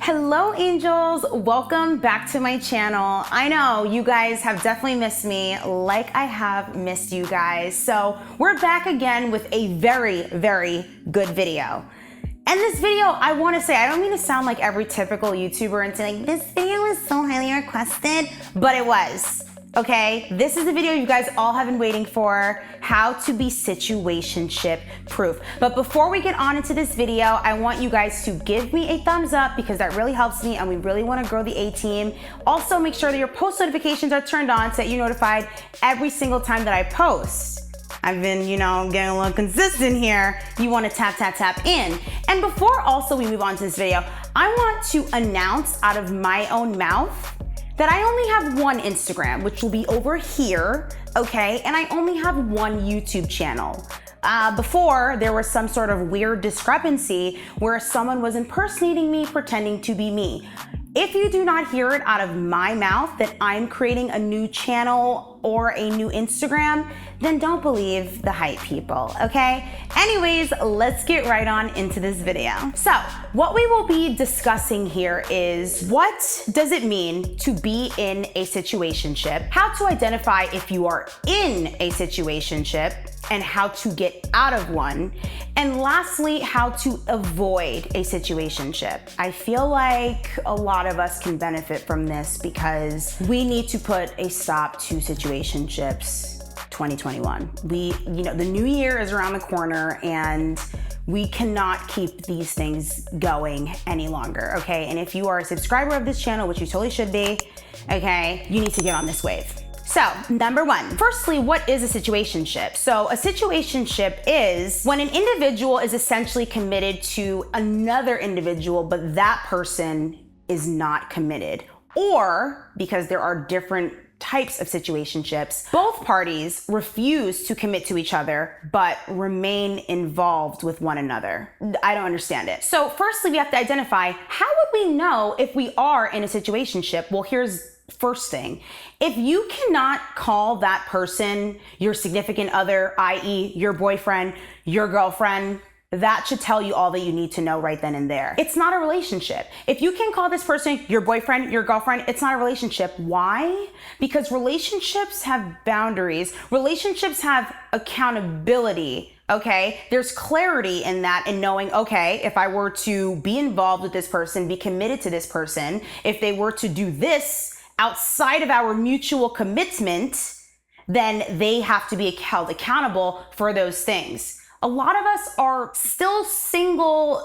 Hello angels, welcome back to my channel. I know you guys have definitely missed me like I have missed you guys. So we're back again with a very, very good video. And this video, I want to say, I don't mean to sound like every typical YouTuber and say like, this video was so highly requested, but it was. Okay, this is the video you guys all have been waiting for, how to be situationship proof. But before we get on into this video, I want you guys to give me a thumbs up because that really helps me and we really want to grow the A team. Also, make sure that your post notifications are turned on so that you're notified every single time that I post. I've been, getting a little consistent here. You want to tap in. And before also we move on to this video, I want to announce out of my own mouth that I only have one Instagram, which will be over here, okay? And I only have one YouTube channel. Before, there was some sort of weird discrepancy where someone was impersonating me, pretending to be me. If you do not hear it out of my mouth that I'm creating a new channel or a new Instagram, then don't believe the hype, people, okay? Anyways, let's get right on into this video. So, what we will be discussing here is what does it mean to be in a situationship, how to identify if you are in a situationship, and how to get out of one, and lastly, how to avoid a situationship. I feel like a lot of us can benefit from this because we need to put a stop to situationships 2021. The new year is around the corner and we cannot keep these things going any longer, okay? And if you are a subscriber of this channel, which you totally should be, okay, you need to get on this wave. So, number one, firstly, what is a situationship? So a situationship is when an individual is essentially committed to another individual, but that person is not committed. Or, because there are different types of situationships, both parties refuse to commit to each other, but remain involved with one another. I don't understand it. So firstly, we have to identify, how would we know if we are in a situationship? Well, here's first thing. If you cannot call that person your significant other, i.e. your boyfriend, your girlfriend, that should tell you all that you need to know right then and there. It's not a relationship. If you can call this person your boyfriend, your girlfriend, it's not a relationship. Why? Because relationships have boundaries. Relationships have accountability. Okay, there's clarity in that and knowing, okay, if I were to be involved with this person, be committed to this person, if they were to do this outside of our mutual commitment, then they have to be held accountable for those things. A lot of us are still single,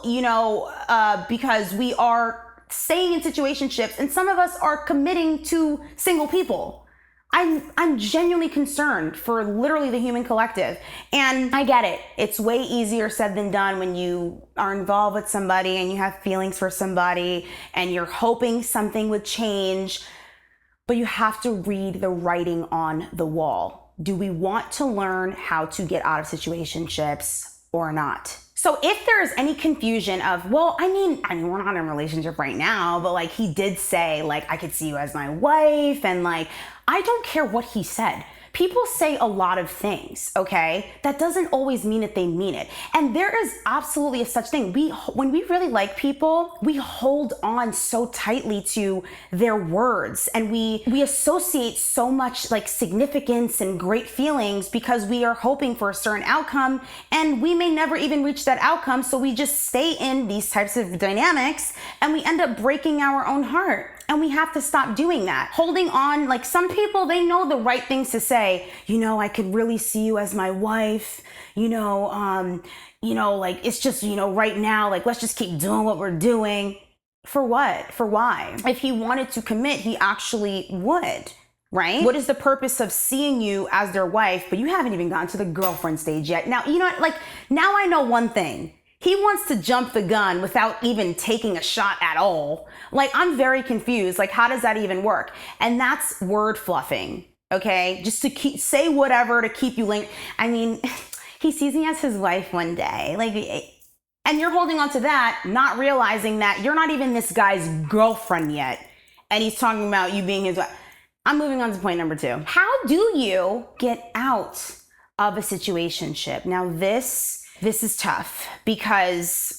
because we are staying in situationships, and some of us are committing to single people. I'm genuinely concerned for literally the human collective. And I get it. It's way easier said than done when you are involved with somebody and you have feelings for somebody and you're hoping something would change. But you have to read the writing on the wall. Do we want to learn how to get out of situationships or not? So if there is any confusion of, well, I mean, we're not in a relationship right now, but like he did say, like, I could see you as my wife, and like, I don't care what he said. People say a lot of things, okay? That doesn't always mean that they mean it. And there is absolutely a such thing. When we really like people, we hold on so tightly to their words, and we associate so much like significance and great feelings because we are hoping for a certain outcome, and we may never even reach that outcome. So we just stay in these types of dynamics and we end up breaking our own heart. And we have to stop doing that. Holding on, like some people, they know the right things to say. I could really see you as my wife. Like it's just, right now, like let's just keep doing what we're doing. For what? For why? If he wanted to commit, he actually would, right? What is the purpose of seeing you as their wife, but you haven't even gotten to the girlfriend stage yet? Now, now I know one thing. He wants to jump the gun without even taking a shot at all. Like, I'm very confused. Like, how does that even work? And that's word fluffing, okay? Just to say whatever to keep you linked. I mean, he sees me as his wife one day. Like, and you're holding on to that, not realizing that you're not even this guy's girlfriend yet. And he's talking about you being his wife. I'm moving on to point number 2. How do you get out of a situationship? Now, this This is tough because,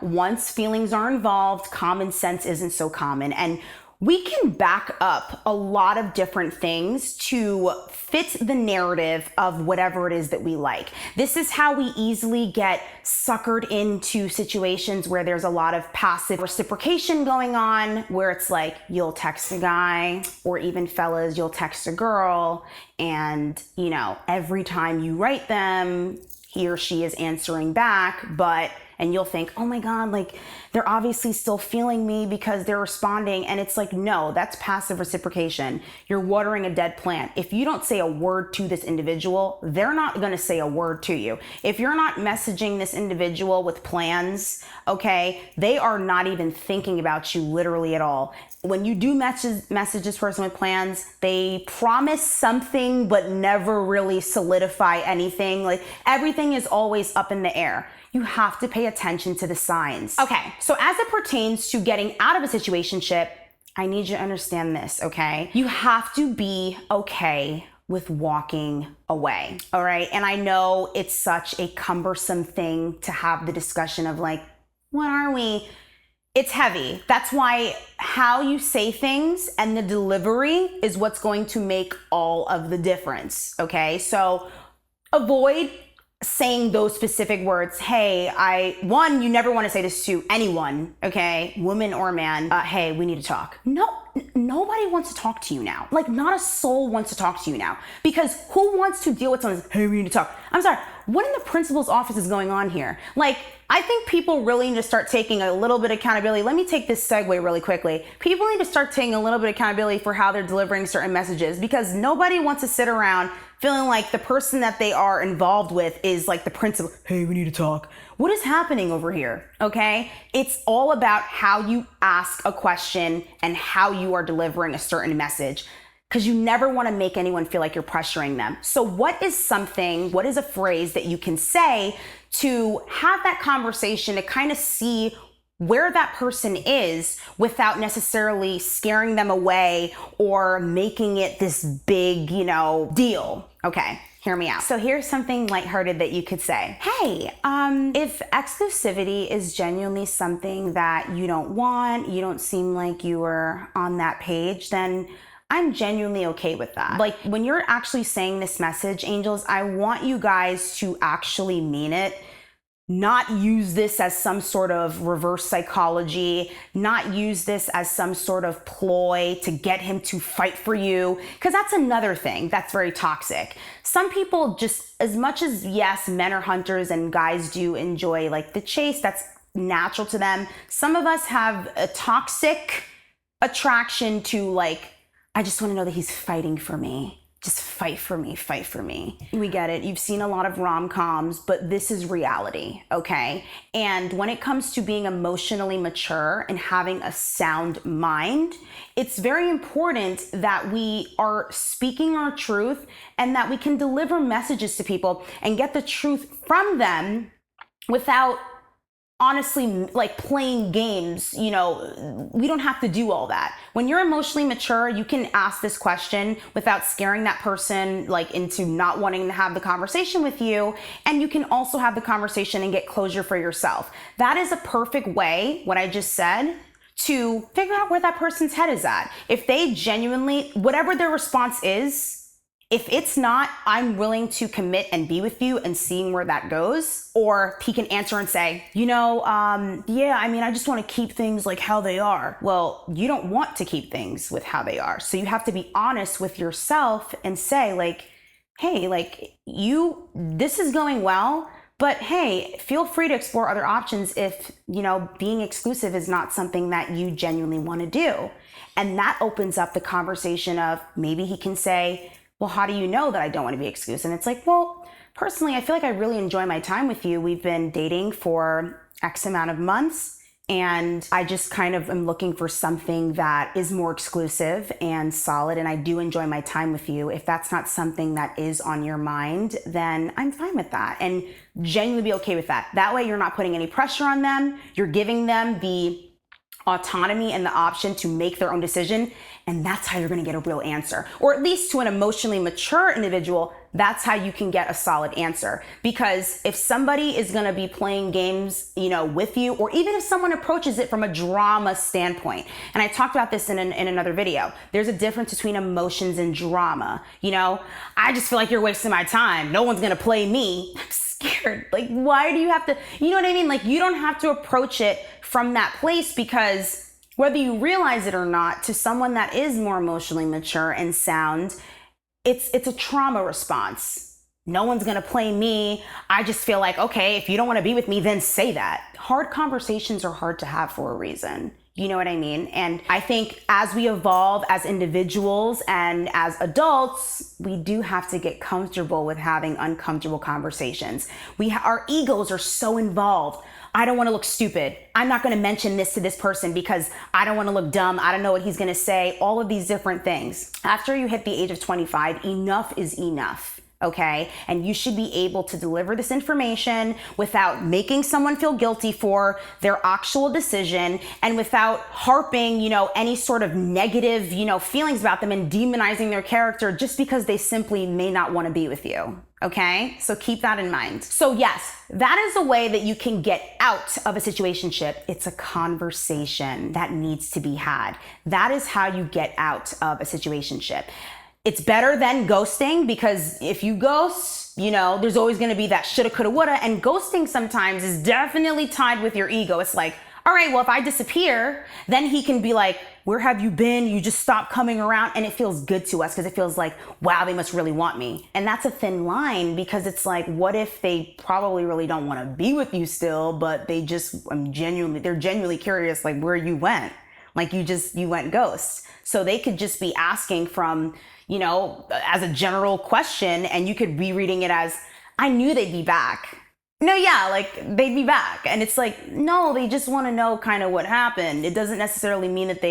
once feelings are involved, common sense isn't so common. And we can back up a lot of different things to fit the narrative of whatever it is that we like. This is how we easily get suckered into situations where there's a lot of passive reciprocation going on, where it's like you'll text a guy, or even fellas, you'll text a girl, and every time you write them, he or she is answering back, and you'll think, oh my God, like they're obviously still feeling me because they're responding. And it's like, no, that's passive reciprocation. You're watering a dead plant. If you don't say a word to this individual, they're not going to say a word to you. If you're not messaging this individual with plans, okay, they are not even thinking about you literally at all. When you do message this person with plans, they promise something but never really solidify anything. Like everything is always up in the air. You have to pay attention to the signs. Okay, so as it pertains to getting out of a situationship, I need you to understand this, okay? You have to be okay with walking away, all right? And I know it's such a cumbersome thing to have the discussion of like, what are we? It's heavy. That's why how you say things and the delivery is what's going to make all of the difference, okay? So avoid saying those specific words. Hey, you never want to say this to anyone, okay? Woman or man. Hey, we need to talk. No, nobody wants to talk to you now. Like not a soul wants to talk to you now, because who wants to deal with someone? Hey, we need to talk. I'm sorry. What in the principal's office is going on here? Like, I think people really need to start taking a little bit of accountability. Let me take this segue really quickly. People need to start taking a little bit of accountability for how they're delivering certain messages, because nobody wants to sit around feeling like the person that they are involved with is like the principal. Hey, we need to talk. What is happening over here? Okay? It's all about how you ask a question and how you are delivering a certain message, because you never want to make anyone feel like you're pressuring them. So what is a phrase that you can say to have that conversation to kind of see where that person is without necessarily scaring them away or making it this big, deal? Okay, hear me out. So here's something lighthearted that you could say. Hey, if exclusivity is genuinely something that you don't want, you don't seem like you are on that page, then I'm genuinely okay with that. Like when you're actually saying this message, angels, I want you guys to actually mean it. Not use this as some sort of reverse psychology, not use this as some sort of ploy to get him to fight for you, because that's another thing that's very toxic. Some people just, as much as yes, men are hunters and guys do enjoy like the chase, that's natural to them. Some of us have a toxic attraction to like, I just want to know that he's fighting for me. Just fight for me, fight for me. We get it. You've seen a lot of rom-coms, but this is reality, okay? And when it comes to being emotionally mature and having a sound mind, it's very important that we are speaking our truth and that we can deliver messages to people and get the truth from them without honestly like playing games. We don't have to do all that. When you're emotionally mature, you can ask this question without scaring that person like into not wanting to have the conversation with you. And you can also have the conversation and get closure for yourself. That is a perfect way, what I just said, to figure out where that person's head is at. If they genuinely, whatever their response is, if it's not, I'm willing to commit and be with you and seeing where that goes, or he can answer and say, I just want to keep things like how they are. Well, you don't want to keep things with how they are. So you have to be honest with yourself and say like, hey, like this is going well, but hey, feel free to explore other options if, being exclusive is not something that you genuinely want to do. And that opens up the conversation of maybe he can say, well, how do you know that I don't want to be exclusive? And it's like, well, personally, I feel like I really enjoy my time with you. We've been dating for X amount of months, and I just kind of am looking for something that is more exclusive and solid, and I do enjoy my time with you. If that's not something that is on your mind, then I'm fine with that, and genuinely be okay with that. That way you're not putting any pressure on them. You're giving them the autonomy and the option to make their own decision. And that's how you're gonna get a real answer. Or at least to an emotionally mature individual, that's how you can get a solid answer. Because if somebody is gonna be playing games, with you, or even if someone approaches it from a drama standpoint, and I talked about this in another video, there's a difference between emotions and drama. I just feel like you're wasting my time. No one's gonna play me. I'm scared. Like, why do you have to, you know what I mean? Like, you don't have to approach it from that place, because whether you realize it or not, to someone that is more emotionally mature and sound, it's a trauma response. No one's gonna play me. I just feel like, okay, if you don't wanna be with me, then say that. Hard conversations are hard to have for a reason. You know what I mean? And I think as we evolve as individuals and as adults, we do have to get comfortable with having uncomfortable conversations. Our egos are so involved. I don't want to look stupid. I'm not going to mention this to this person because I don't want to look dumb. I don't know what he's going to say. All of these different things. After you hit the age of 25, enough is enough. Okay? And you should be able to deliver this information without making someone feel guilty for their actual decision, and without harping, any sort of negative, feelings about them and demonizing their character just because they simply may not want to be with you. Okay? So keep that in mind. So yes, that is a way that you can get out of a situationship. It's a conversation that needs to be had. That is how you get out of a situationship. It's better than ghosting, because if you ghost, there's always going to be that shoulda, coulda, woulda. And ghosting sometimes is definitely tied with your ego. It's like, all right, well, if I disappear, then he can be like, where have you been? You just stopped coming around. And it feels good to us because it feels like, wow, they must really want me. And that's a thin line, because it's like, what if they probably really don't want to be with you still, but they're genuinely curious, like where you went. Like you went ghost. So they could just be asking from, as a general question, and you could be reading it as, I knew they'd be back. No, yeah, like they'd be back. And it's like, no, they just want to know kind of what happened. It doesn't necessarily mean that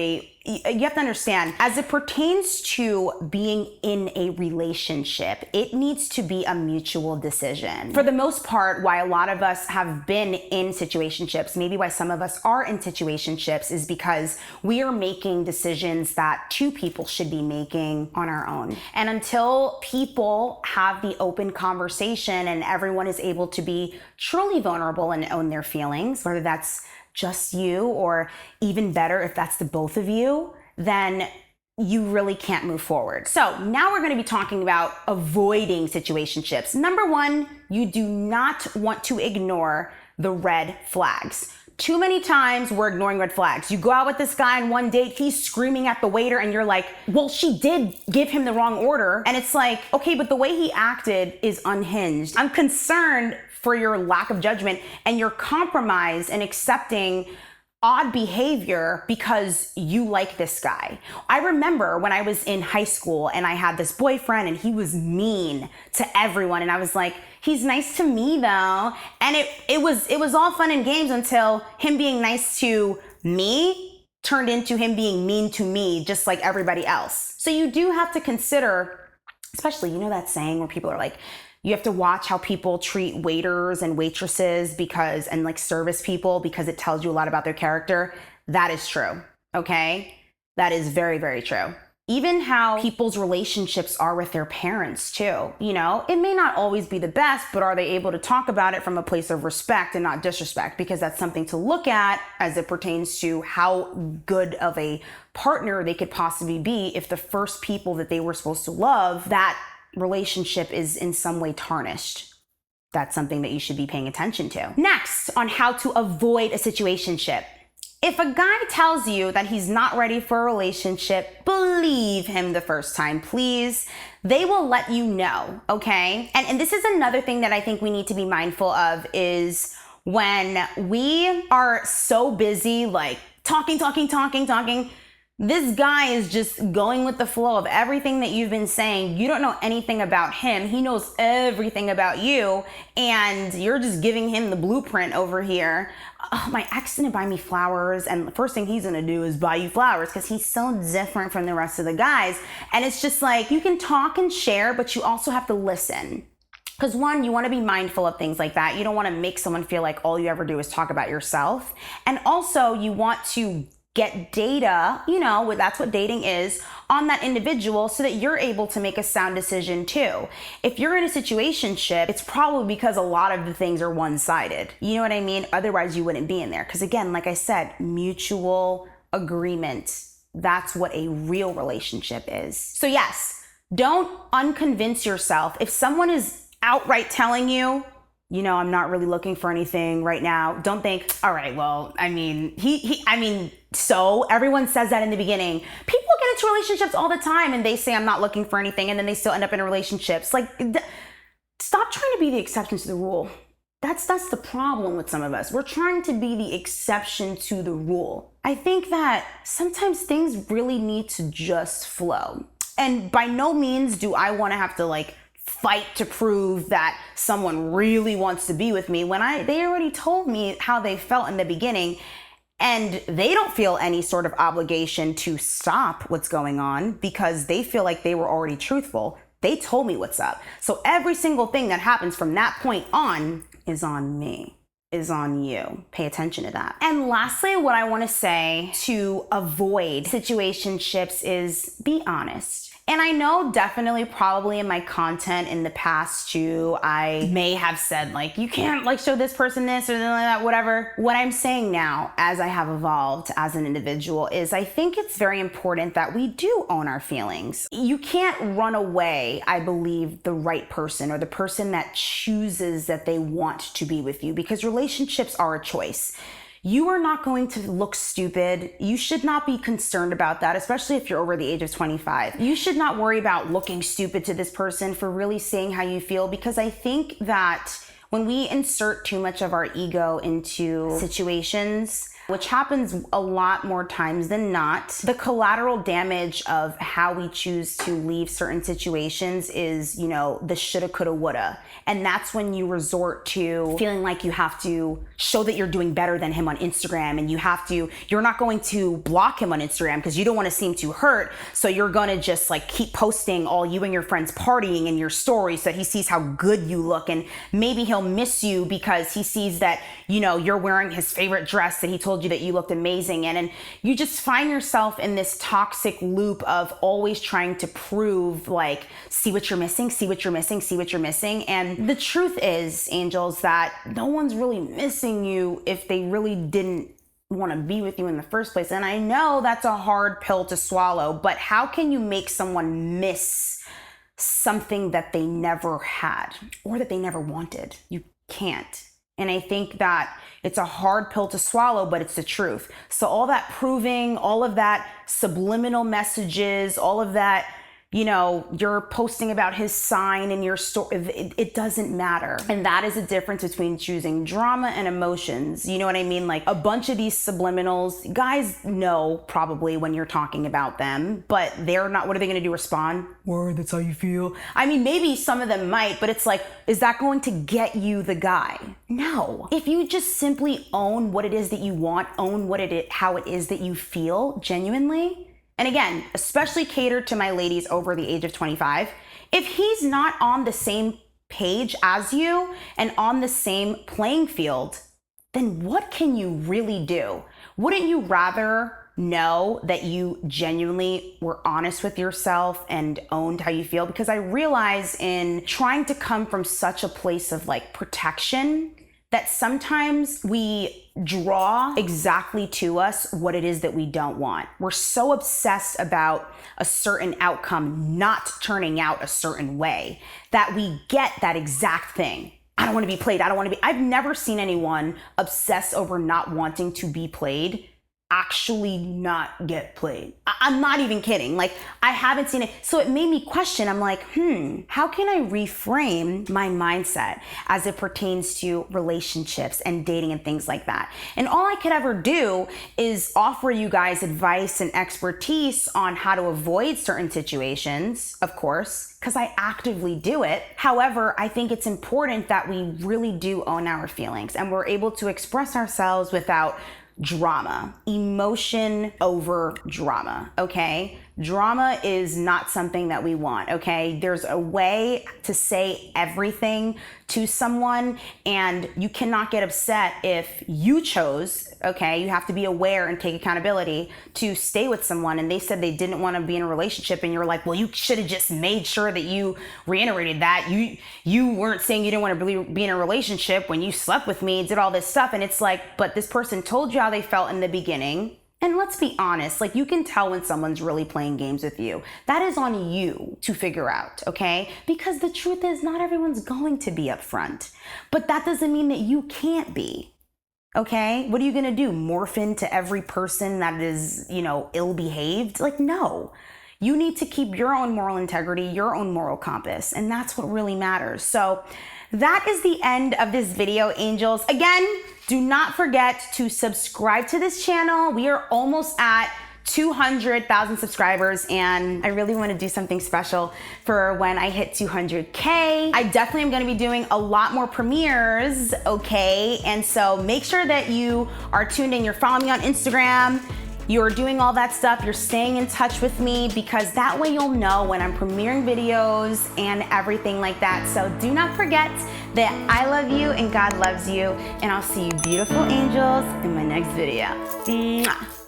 you have to understand, as it pertains to being in a relationship, it needs to be a mutual decision. For the most part, why a lot of us have been in situationships, maybe why some of us are in situationships, is because we are making decisions that two people should be making on our own. And until people have the open conversation and everyone is able to be truly vulnerable and own their feelings, whether that's just you, or even better, if that's the both of you, then you really can't move forward. So now we're going to be talking about avoiding situationships. Number one, you do not want to ignore the red flags. Too many times we're ignoring red flags. You go out with this guy on one date, he's screaming at the waiter, and you're like, well, she did give him the wrong order. And it's like, okay, but the way he acted is unhinged. I'm concerned for your lack of judgment and your compromise in accepting odd behavior because you like this guy. I remember when I was in high school and I had this boyfriend and he was mean to everyone, and I was like, he's nice to me though. And it was all fun and games until him being nice to me turned into him being mean to me, just like everybody else. So you do have to consider, especially, that saying where people are like, you have to watch how people treat waiters and waitresses and like service people, because it tells you a lot about their character. That is true. Okay. That is very, very true. Even how people's relationships are with their parents too. It may not always be the best, but are they able to talk about it from a place of respect and not disrespect? Because that's something to look at as it pertains to how good of a partner they could possibly be if the first people that they were supposed to love, that relationship is in some way tarnished. That's something that you should be paying attention to. Next, on how to avoid a situationship. If a guy tells you that he's not ready for a relationship, believe him the first time, please. They will let you know, okay? And this is another thing that I think we need to be mindful of, is when we are so busy, like talking, this guy is just going with the flow of everything that you've been saying. You don't know anything about him. He knows everything about you, and you're just giving him the blueprint over here. Oh, my ex didn't buy me flowers, and the first thing he's gonna do is buy you flowers because he's so different from the rest of the guys. And it's just like, you can talk and share, but you also have to listen. Because one, you want to be mindful of things like that. You don't want to make someone feel like all you ever do is talk about yourself. And also, you want to get data, that's what dating is, on that individual so that you're able to make a sound decision too. If you're in a situationship, it's probably because a lot of the things are one-sided. You know what I mean? Otherwise you wouldn't be in there. Because again, like I said, mutual agreement. That's what a real relationship is. So yes, don't unconvince yourself. If someone is outright telling you, I'm not really looking for anything right now, don't think, all right, well, so everyone says that in the beginning. People get into relationships all the time and they say, I'm not looking for anything, and then they still end up in relationships. Stop trying to be the exception to the rule. That's the problem with some of us. We're trying to be the exception to the rule. I think that sometimes things really need to just flow. And by no means do I want to have to fight to prove that someone really wants to be with me when they already told me how they felt in the beginning, and they don't feel any sort of obligation to stop what's going on because they feel like they were already truthful. They told me what's up. So every single thing that happens from that point on is on me, is on you. Pay attention to that. And lastly, what I want to say to avoid situationships is be honest. And I know definitely probably in my content in the past too, I may have said you can't show this person this or that, whatever. What I'm saying now, as I have evolved as an individual, is I think it's very important that we do own our feelings. You can't run away, I believe, the right person or the person that chooses that they want to be with you, because relationships are a choice. You are not going to look stupid. You should not be concerned about that, especially if you're over the age of 25. You should not worry about looking stupid to this person for really saying how you feel, because I think that when we insert too much of our ego into situations, which happens a lot more times than not, the collateral damage of how we choose to leave certain situations is, the shoulda, coulda, woulda. And that's when you resort to feeling like you have to show that you're doing better than him on Instagram, and you're not going to block him on Instagram because you don't want to seem too hurt. So you're going to just keep posting all you and your friends partying in your stories so that he sees how good you look. And maybe he'll miss you because he sees that, you're wearing his favorite dress that he told you that you looked amazing in. And you just find yourself in this toxic loop of always trying to prove see what you're missing, see what you're missing, see what you're missing. And the truth is, angels, that no one's really missing you if they really didn't want to be with you in the first place. And I know that's a hard pill to swallow, but how can you make someone miss something that they never had or that they never wanted? You can't. And I think that it's a hard pill to swallow, but it's the truth. So all that proving, all of that subliminal messages, all of that, you're posting about his sign in your story, it doesn't matter. And that is the difference between choosing drama and emotions. You know what I mean? A bunch of these subliminals, guys know probably when you're talking about them, but they're not, what are they going to do? Respond? Word, that's how you feel. Maybe some of them might, but it's is that going to get you the guy? No. If you just simply own what it is that you want, own how it is that you feel genuinely. And again, especially catered to my ladies over the age of 25. If he's not on the same page as you and on the same playing field, then what can you really do? Wouldn't you rather know that you genuinely were honest with yourself and owned how you feel? Because I realize in trying to come from such a place of protection that sometimes we draw exactly to us what it is that we don't want. We're so obsessed about a certain outcome not turning out a certain way that we get that exact thing. I don't want to be played. I've never seen anyone obsess over not wanting to be played actually not get played. I'm not even kidding. I haven't seen it. So it made me question. I'm how can I reframe my mindset as it pertains to relationships and dating and things like that? And all I could ever do is offer you guys advice and expertise on how to avoid certain situations, of course, because I actively do it. However, I think it's important that we really do own our feelings and we're able to express ourselves without drama, emotion over drama, okay? Drama is not something that we want, okay? There's a way to say everything to someone, and you cannot get upset if you chose, okay? You have to be aware and take accountability to stay with someone, and they said they didn't want to be in a relationship, and you're like, well, you should have just made sure that you reiterated that. You weren't saying you didn't want to be in a relationship when you slept with me, did all this stuff, and it's like, but this person told you how they felt in the beginning. And let's be honest, like, you can tell when someone's really playing games with you. That is on you to figure out, okay? Because the truth is, not everyone's going to be upfront. But that doesn't mean that you can't be, okay? What are you gonna do? Morph into every person that is, ill-behaved? Like, no. You need to keep your own moral integrity, your own moral compass, and that's what really matters. So that is the end of this video, angels. Again, do not forget to subscribe to this channel. We are almost at 200,000 subscribers, and I really want to do something special for when I hit 200K. I definitely am going to be doing a lot more premieres, okay? And so make sure that you are tuned in. You're following me on Instagram. You're doing all that stuff. You're staying in touch with me, because that way you'll know when I'm premiering videos and everything like that. So do not forget that I love you and God loves you, and I'll see you beautiful angels in my next video. Mwah.